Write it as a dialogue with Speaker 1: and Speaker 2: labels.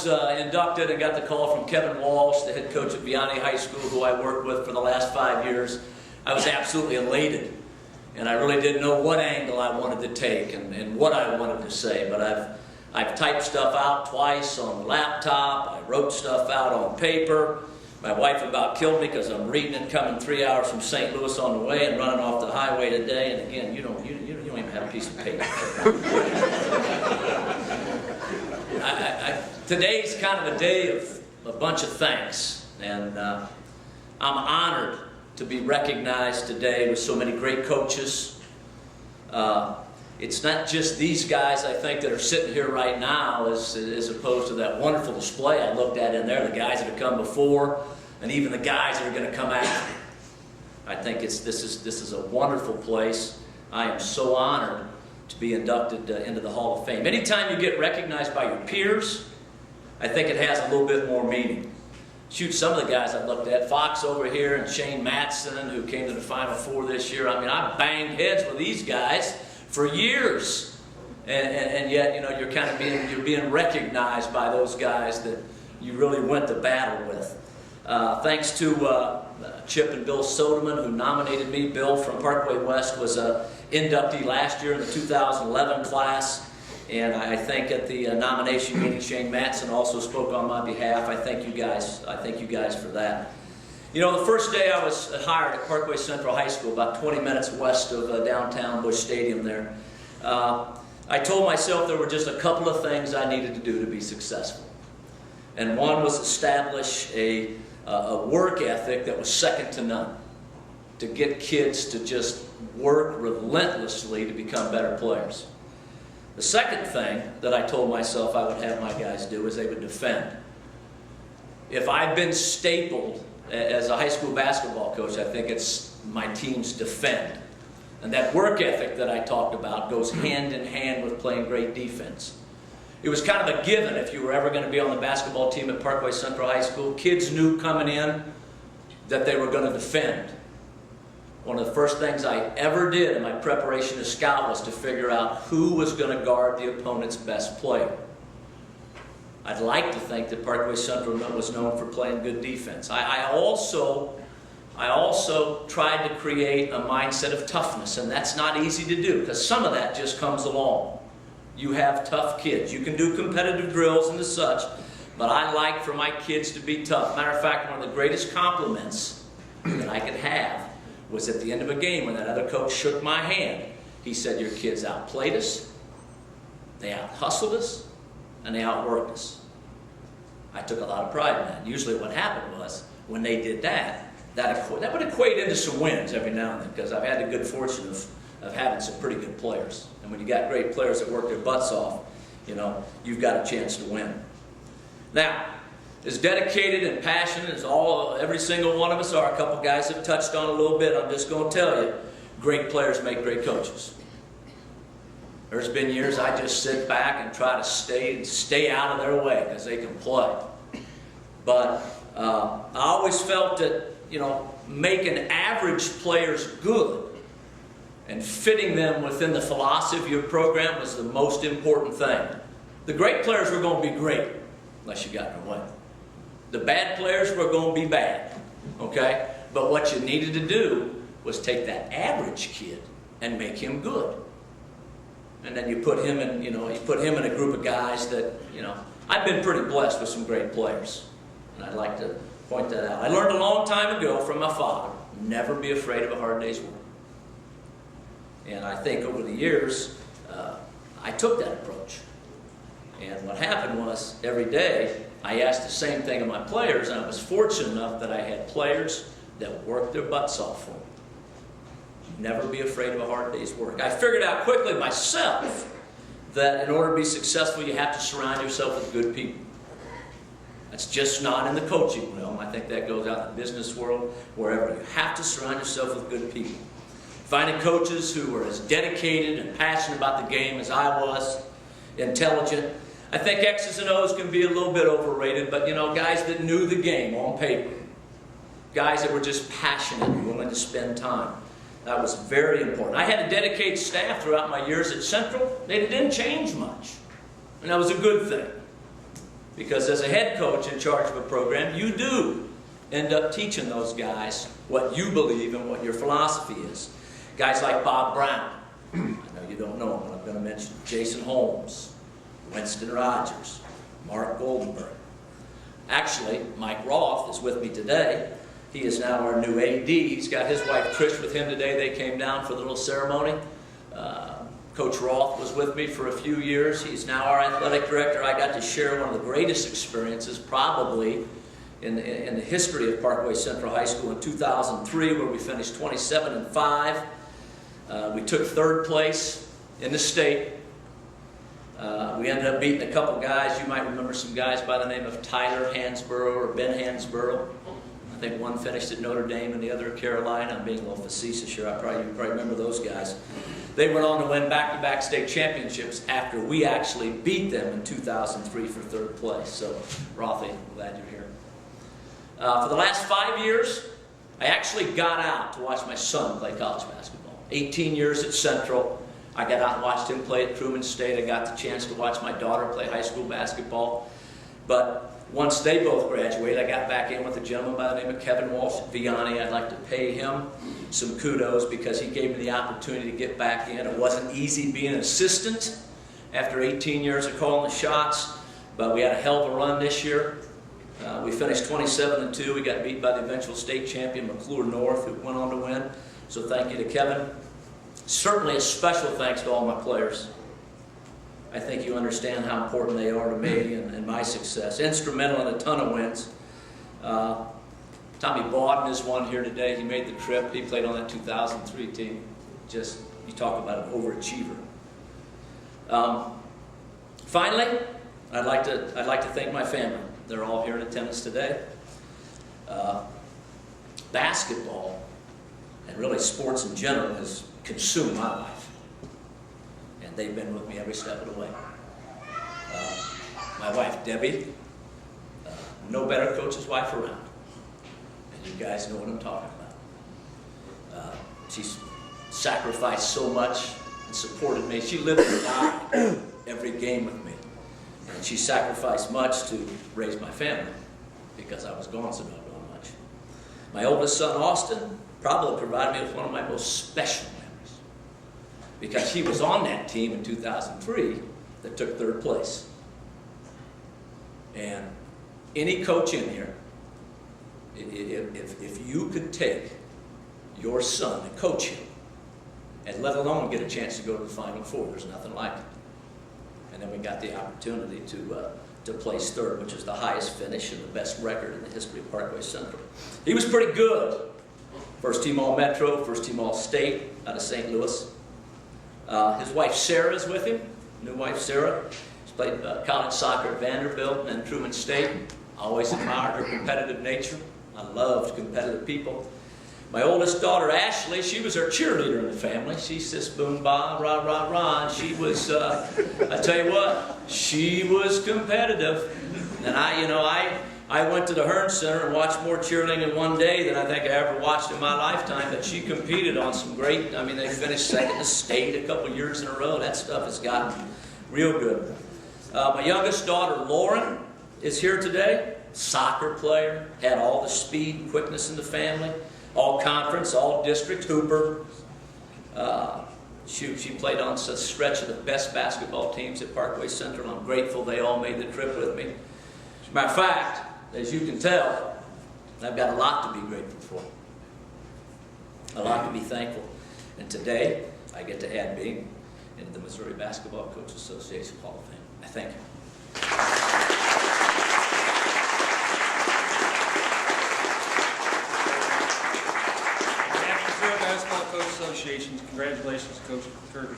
Speaker 1: was inducted and got the call from Kevin Walsh, the head coach at Vianney High School, who I worked with for the last 5 years, I was absolutely elated. And I really didn't know what angle I wanted to take and what I wanted to say. But I've typed stuff out twice on the laptop. I wrote stuff out on paper. My wife about killed me because I'm reading it coming 3 hours from St. Louis on the way and running off the highway today. And again, you don't even have a piece of paper. Today's kind of a day of a bunch of thanks. And I'm honored to be recognized today with so many great coaches. It's not just these guys, I think, that are sitting here right now as opposed to that wonderful display I looked at in there, the guys that have come before, and even the guys that are going to come after. I think this is a wonderful place. I am so honored to be inducted into the Hall of Fame. Anytime you get recognized by your peers, I think it has a little bit more meaning. Shoot, some of the guys I looked at, Fox over here and Shane Matson, who came to the Final Four this year. I mean, I banged heads with these guys for years, and yet, you know, you're kind of being recognized by those guys that you really went to battle with. Thanks to Chip and Bill Soderman, who nominated me. Bill from Parkway West was an inductee last year in the 2011 class, and I think at the nomination meeting, Shane Matson also spoke on my behalf. I thank you guys for that. You know, the first day I was hired at Parkway Central High School, about 20 minutes west of downtown Busch Stadium there, I told myself there were just a couple of things I needed to do to be successful. And one was establish a work ethic that was second to none, to get kids to just work relentlessly to become better players. The second thing that I told myself I would have my guys do is they would defend. If I've been stapled as a high school basketball coach, I think it's my teams defend. And that work ethic that I talked about goes hand in hand with playing great defense. It was kind of a given if you were ever going to be on the basketball team at Parkway Central High School. Kids knew coming in that they were going to defend. One of the first things I ever did in my preparation to scout was to figure out who was going to guard the opponent's best player. I'd like to think that Parkway Central was known for playing good defense. I also tried to create a mindset of toughness, and that's not easy to do because some of that just comes along. You have tough kids. You can do competitive drills and such, but I like for my kids to be tough. Matter of fact, one of the greatest compliments that I could have was at the end of a game when that other coach shook my hand. He said, "Your kids outplayed us, they out-hustled us, and they outworked us." I took a lot of pride in that. Usually what happened was, when they did that would equate into some wins every now and then, because I've had the good fortune of having some pretty good players. And when you got great players that work their butts off, you know, you've got a chance to win. Now, as dedicated and passionate as every single one of us are, a couple guys have touched on a little bit, I'm just going to tell you, great players make great coaches. There's been years I just sit back and try to stay out of their way because they can play. But I always felt that, you know, making average players good and fitting them within the philosophy of your program was the most important thing. The great players were going to be great, unless you got in their way. The bad players were going to be bad, okay? But what you needed to do was take that average kid and make him good. And then you put him in, you put him in a group of guys that, I've been pretty blessed with some great players. And I'd like to point that out. I learned a long time ago from my father, never be afraid of a hard day's work. And I think over the years, I took that approach. And what happened was, every day, I asked the same thing of my players, and I was fortunate enough that I had players that worked their butts off for me. Never be afraid of a hard day's work. I figured out quickly myself that in order to be successful, you have to surround yourself with good people. That's just not in the coaching realm. I think that goes out in the business world, wherever. You have to surround yourself with good people. Finding coaches who were as dedicated and passionate about the game as I was, intelligent. I think X's and O's can be a little bit overrated, but guys that knew the game on paper. Guys that were just passionate and willing to spend time. That was very important. I had a dedicated staff throughout my years at Central. They didn't change much. And that was a good thing. Because as a head coach in charge of a program, you do end up teaching those guys what you believe and what your philosophy is. Guys like Bob Brown, I know you don't know him, but I'm going to mention Jason Holmes, Winston Rogers, Mark Goldenberg. Actually, Mike Roth is with me today. He is now our new AD. He's got his wife Trish with him today. They came down for the little ceremony. Coach Roth was with me for a few years. He's now our athletic director. I got to share one of the greatest experiences probably in the history of Parkway Central High School in 2003, where we finished 27-5. We took third place in the state. We ended up beating a couple guys. You might remember some guys by the name of Tyler Hansborough or Ben Hansborough. I think one finished at Notre Dame and the other at Carolina. I'm being a little facetious here. You probably remember those guys. They went on to win back-to-back state championships after we actually beat them in 2003 for third place. So, Rothy, I'm glad you're here. For the last 5 years, I actually got out to watch my son play college basketball. 18 years at Central. I got out and watched him play at Truman State. I got the chance to watch my daughter play high school basketball. But once they both graduated, I got back in with a gentleman by the name of Kevin Walsh at Vianney. I'd like to pay him some kudos because he gave me the opportunity to get back in. It wasn't easy being an assistant after 18 years of calling the shots, but we had a hell of a run this year. We finished 27-2. We got beat by the eventual state champion, McClure North, who went on to win. So thank you to Kevin. Certainly a special thanks to all my players. I think you understand how important they are to me and my success. Instrumental in a ton of wins. Tommy Bawden is one here today. He made the trip. He played on that 2003 team. Just, you talk about an overachiever. Finally, I'd like to thank my family. They're all here in attendance today. Basketball, and really sports in general, has consumed my life. And they've been with me every step of the way. My wife, Debbie, no better coach's wife around. And you guys know what I'm talking about. She's sacrificed so much and supported me. She lived and died every game with me. And she sacrificed much to raise my family because I was gone so doggone much. My oldest son, Austin, probably provided me with one of my most special memories because he was on that team in 2003 that took third place. And any coach in here, if you could take your son and coach him, and let alone get a chance to go to the Final Four, there's nothing like it. And then we got the opportunity to place third, which is the highest finish and the best record in the history of Parkway Central. He was pretty good. First team All-Metro, first team All-State out of St. Louis. His wife Sarah is with him, new wife Sarah. She's played college soccer at Vanderbilt and Truman State. I always admired her competitive nature. I loved competitive people. My oldest daughter, Ashley, she was our cheerleader in the family. She says, boom, ba, rah, rah, rah. And she was, I tell you what, she was competitive. And I went to the Hearn Center and watched more cheerleading in one day than I think I ever watched in my lifetime. But she competed on some great, they finished second in the state a couple years in a row. That stuff has gotten real good. My youngest daughter, Lauren, is here today. Soccer player, had all the speed and quickness in the family. All conference, all district, Hooper. She played on a stretch of the best basketball teams at Parkway Central. I'm grateful they all made the trip with me. As a matter of fact, as you can tell, I've got a lot to be grateful for. A lot to be thankful. And today, I get to add being in the Missouri Basketball Coaches Association Hall of Fame. I thank you.
Speaker 2: Basketball Coach Association. Congratulations, Coach Kirby.